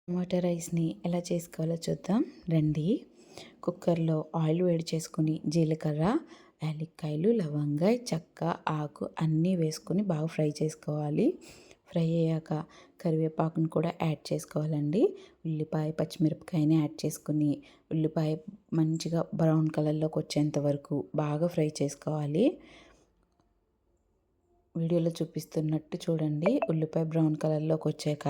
టమాటా రైస్ని ఎలా చేసుకోవాలో చూద్దాం రండి. కుక్కర్లో ఆయిల్ వేడి చేసుకుని జీలకర్ర, యాలక్కాయలు, లవంగ, చెక్క, ఆకు అన్నీ వేసుకొని బాగా ఫ్రై చేసుకోవాలి. ఫ్రై అయ్యాక కరివేపాకును కూడా యాడ్ చేసుకోవాలండి. ఉల్లిపాయ, పచ్చిమిరపకాయని యాడ్ చేసుకుని ఉల్లిపాయ మంచిగా బ్రౌన్ కలర్లోకి వచ్చేంత వరకు బాగా ఫ్రై చేసుకోవాలి. వీడియోలో చూపిస్తున్నట్టు చూడండి. ఉల్లిపాయ బ్రౌన్ కలర్లోకి వచ్చాక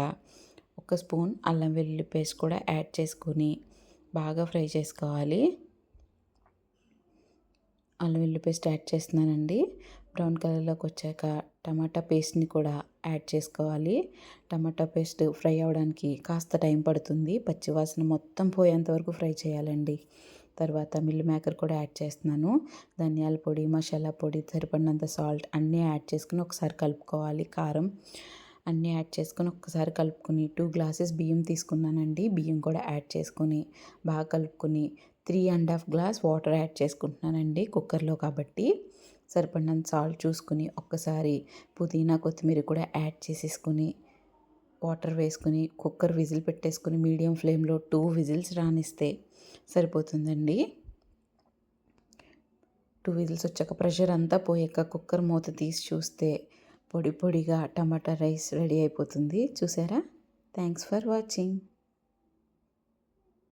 ఒక స్పూన్ అల్లం వెల్లుల్లి పేస్ట్ కూడా యాడ్ చేసుకొని బాగా ఫ్రై చేసుకోవాలి. అల్లం వెల్లుల్లి పేస్ట్ యాడ్ చేస్తున్నానండి. బ్రౌన్ కలర్లోకి వచ్చాక టమాటా పేస్ట్ని కూడా యాడ్ చేసుకోవాలి. టమాటా పేస్ట్ ఫ్రై అవ్వడానికి కాస్త టైం పడుతుంది. పచ్చివాసన మొత్తం పోయేంత వరకు ఫ్రై చేయాలండి. తర్వాత మిల్ మేకర్ కూడా యాడ్ చేస్తున్నాను. ధనియాల పొడి, మసాలా పొడి, సరిపడినంత సాల్ట్ అన్నీ యాడ్ చేసుకుని ఒకసారి కలుపుకోవాలి. కారం అన్నీ యాడ్ చేసుకొని ఒక్కసారి కలుపుకొని 2 గ్లాసెస్ బియ్యం తీసుకున్నానండి. బియ్యం కూడా యాడ్ చేసుకొని బాగా కలుపుకొని 3½ గ్లాస్ వాటర్ యాడ్ చేసుకుంటున్నానండి కుక్కర్లో కాబట్టి. సరిపడినంత సాల్ట్ చూసుకుని ఒక్కసారి పుదీనా, కొత్తిమీర కూడా యాడ్ చేసేసుకొని వాటర్ వేసుకుని కుక్కర్ విజిల్ పెట్టేసుకుని మీడియం ఫ్లేమ్లో 2 విజిల్స్ రానిస్తే సరిపోతుందండి. 2 విజిల్స్ వచ్చాక ప్రెషర్ అంతా పోయాక కుక్కర్ మూత తీసి చూస్తే పొడి పొడిగా టమాటా రైస్ రెడీ అయిపోతుంది. చూసారా? Thanks for watching.